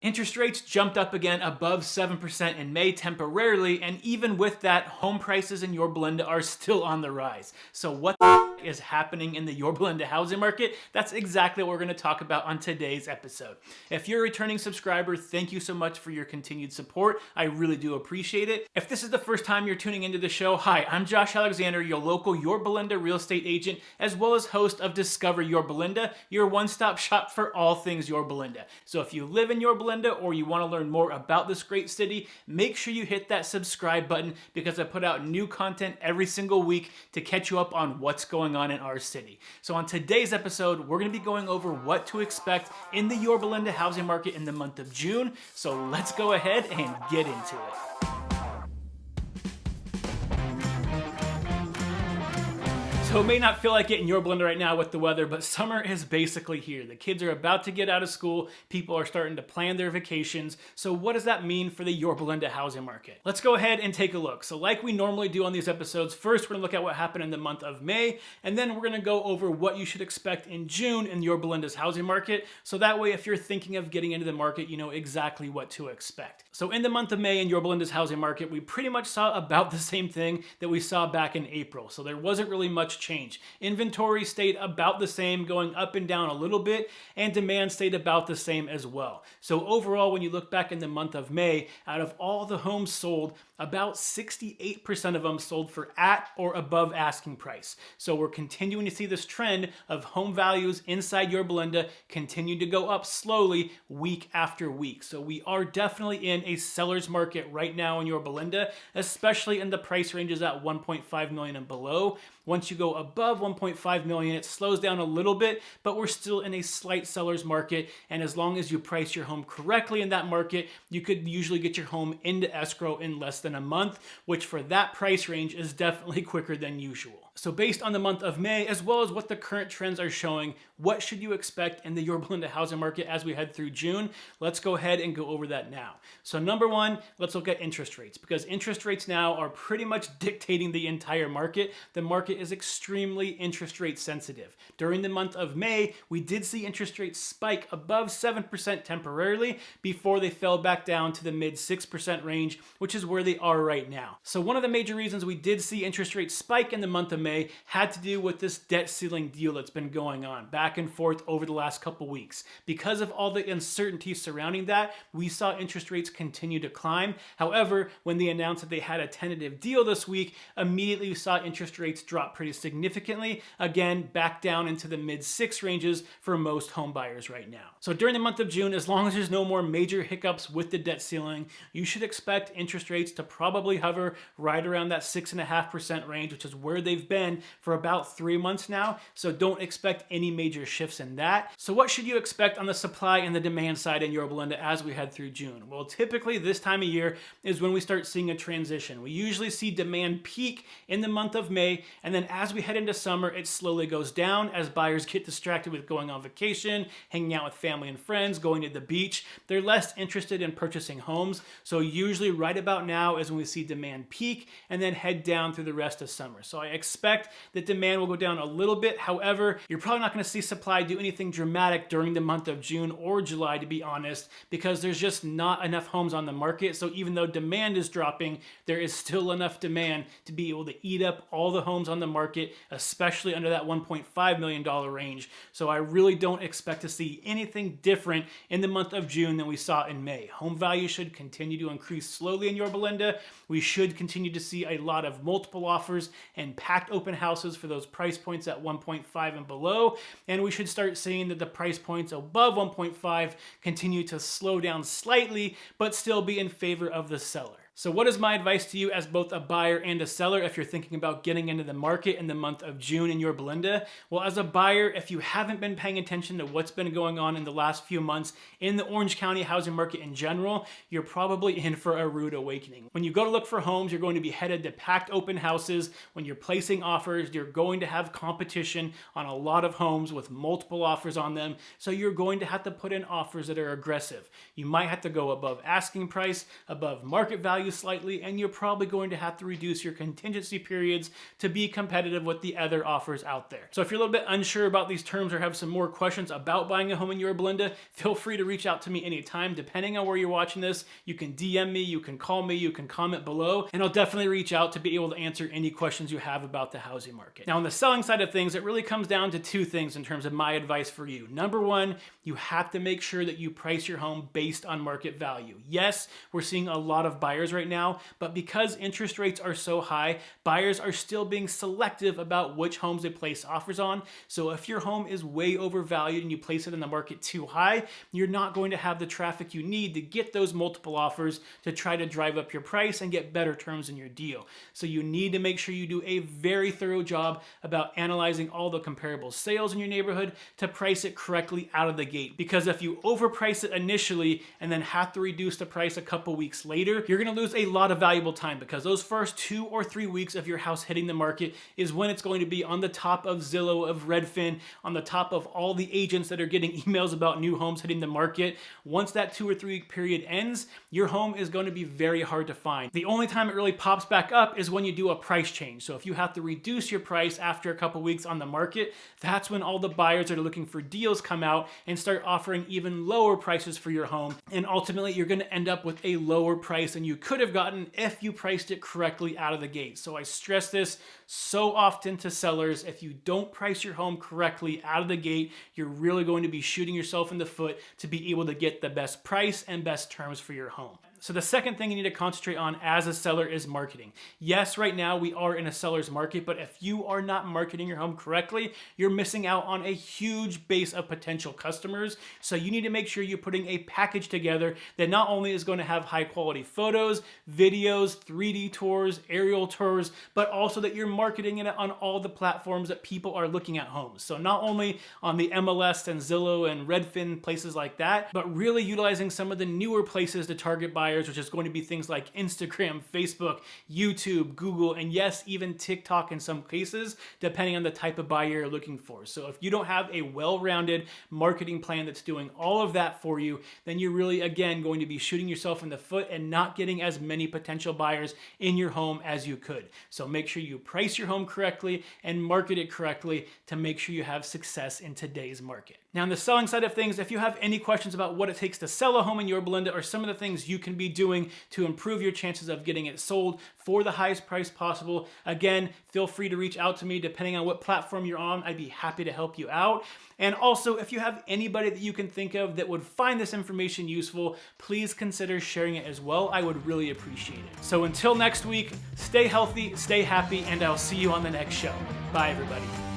Interest rates jumped up again above 7% in May temporarily, and even with that, home prices in Yorba Linda are still on the rise. So what is happening in the Yorba Linda housing market? That's exactly what we're going to talk about on today's episode. If you're a returning subscriber, thank you so much for your continued support. I really do appreciate it. If this is the first time you're tuning into the show, hi, I'm Josh Alexander, your local Yorba Linda real estate agent, as well as host of Discover Yorba Linda, your one-stop shop for all things Yorba Linda. So if you live in Yorba Linda or you want to learn more about this great city, make sure you hit that subscribe button because I put out new content every single week to catch you up on what's going on in our city. So on today's episode, we're going to be going over what to expect in the Yorba Linda housing market in the month of June. So let's go ahead and get into it. So it may not feel like it in Yorba Linda right now with the weather, but summer is basically here. The kids are about to get out of school. People are starting to plan their vacations. So what does that mean for the Yorba Linda housing market? Let's go ahead and take a look. So like we normally do on these episodes, first we're gonna look at what happened in the month of May, and then we're gonna go over what you should expect in June in Yorba Linda's housing market. So that way, if you're thinking of getting into the market, you know exactly what to expect. So in the month of May in Yorba Linda's housing market, we pretty much saw about the same thing that we saw back in April. So there wasn't really much change. Inventory stayed about the same, going up and down a little bit, and demand stayed about the same as well. So overall, when you look back in the month of May, out of all the homes sold, about 68% of them sold for at or above asking price. So we're continuing to see this trend of home values inside Yorba Linda continue to go up slowly week after week. So we are definitely in a seller's market right now in Yorba Linda, especially in the price ranges at 1.5 million and below. Once you go above 1.5 million, it slows down a little bit, but we're still in a slight seller's market. And as long as you price your home correctly in that market, you could usually get your home into escrow in less than a month, which for that price range is definitely quicker than usual. So based on the month of May, as well as what the current trends are showing, what should you expect in the Yorba Linda housing market as we head through June? Let's go ahead and go over that now. So number one, let's look at interest rates, because interest rates now are pretty much dictating the entire market. The market is extremely interest rate sensitive. During the month of May, we did see interest rates spike above 7% temporarily before they fell back down to the mid 6% range, which is where they are right now. So one of the major reasons we did see interest rates spike in the month of May had to do with this debt ceiling deal that's been going on back and forth over the last couple weeks. Because of all the uncertainty surrounding that, we saw interest rates continue to climb. However, when they announced that they had a tentative deal this week, immediately we saw interest rates drop pretty significantly, again back down into the mid 6 ranges for most home buyers right now. So during the month of June, as long as there's no more major hiccups with the debt ceiling, you should expect interest rates to probably hover right around that 6.5% range, which is where they've been for about 3 months now. So don't expect any major shifts in that. So what should you expect on the supply and the demand side in Yorba Linda as we head through June? Well, typically this time of year is when we start seeing a transition. We usually see demand peak in the month of May, and then as we head into summer, it slowly goes down as buyers get distracted with going on vacation, hanging out with family and friends, going to the beach. They're less interested in purchasing homes. So usually right about now is when we see demand peak and then head down through the rest of summer. So I expect that demand will go down a little bit. However, you're probably not going to see supply do anything dramatic during the month of June or July, to be honest, because there's just not enough homes on the market. So even though demand is dropping, there is still enough demand to be able to eat up all the homes on the market, especially under that $1.5 million range. So I really don't expect to see anything different in the month of June than we saw in May. Home value should continue to increase slowly in Yorba Linda. We should continue to see a lot of multiple offers and packed open houses for those price points at 1.5 and below, and we should start seeing that the price points above 1.5 continue to slow down slightly, but still be in favor of the seller. So what is my advice to you as both a buyer and a seller if you're thinking about getting into the market in the month of June in Yorba Linda? Well, as a buyer, if you haven't been paying attention to what's been going on in the last few months in the Orange County housing market in general, you're probably in for a rude awakening. When you go to look for homes, you're going to be headed to packed open houses. When you're placing offers, you're going to have competition on a lot of homes with multiple offers on them. So you're going to have to put in offers that are aggressive. You might have to go above asking price, above market value value slightly, and you're probably going to have to reduce your contingency periods to be competitive with the other offers out there. So if you're a little bit unsure about these terms or have some more questions about buying a home in Yorba Linda, feel free to reach out to me anytime. Depending on where you're watching this, you can DM me, you can call me, you can comment below, and I'll definitely reach out to be able to answer any questions you have about the housing market. Now, on the selling side of things, it really comes down to two things in terms of my advice for you. Number one, you have to make sure that you price your home based on market value. Yes, we're seeing a lot of buyers right now, but because interest rates are so high, buyers are still being selective about which homes they place offers on. So if your home is way overvalued and you place it in the market too high, you're not going to have the traffic you need to get those multiple offers to try to drive up your price and get better terms in your deal. So you need to make sure you do a very thorough job about analyzing all the comparable sales in your neighborhood to price it correctly out of the gate. Because if you overprice it initially and then have to reduce the price a couple weeks later, you're going to lose a lot of valuable time, because those first 2 or 3 weeks of your house hitting the market is when it's going to be on the top of Zillow, of Redfin, on the top of all the agents that are getting emails about new homes hitting the market. Once that 2 or 3 week period ends, your home is going to be very hard to find. The only time it really pops back up is when you do a price change. So if you have to reduce your price after a couple weeks on the market, that's when all the buyers that are looking for deals come out and start offering even lower prices for your home. And ultimately, you're going to end up with a lower price than you could have gotten if you priced it correctly out of the gate. So I stress this so often to sellers: if you don't price your home correctly out of the gate, you're really going to be shooting yourself in the foot to be able to get the best price and best terms for your home. So the second thing you need to concentrate on as a seller is marketing. Yes, right now we are in a seller's market, but if you are not marketing your home correctly, you're missing out on a huge base of potential customers. So you need to make sure you're putting a package together that not only is going to have high quality photos, videos, 3D tours, aerial tours, but also that you're marketing it on all the platforms that people are looking at homes. So not only on the MLS and Zillow and Redfin, places like that, but really utilizing some of the newer places to target buyers, which is going to be things like Instagram, Facebook, YouTube, Google, and yes, even TikTok in some cases, depending on the type of buyer you're looking for. So if you don't have a well-rounded marketing plan that's doing all of that for you, then you're really, again, going to be shooting yourself in the foot and not getting as many potential buyers in your home as you could. So make sure you price your home correctly and market it correctly to make sure you have success in today's market. Now, on the selling side of things, if you have any questions about what it takes to sell a home in Yorba Linda or some of the things you can be doing to improve your chances of getting it sold for the highest price possible, again, feel free to reach out to me depending on what platform you're on. I'd be happy to help you out. And also, if you have anybody that you can think of that would find this information useful, please consider sharing it as well. I would really appreciate it. So until next week, stay healthy, stay happy, and I'll see you on the next show. Bye, everybody.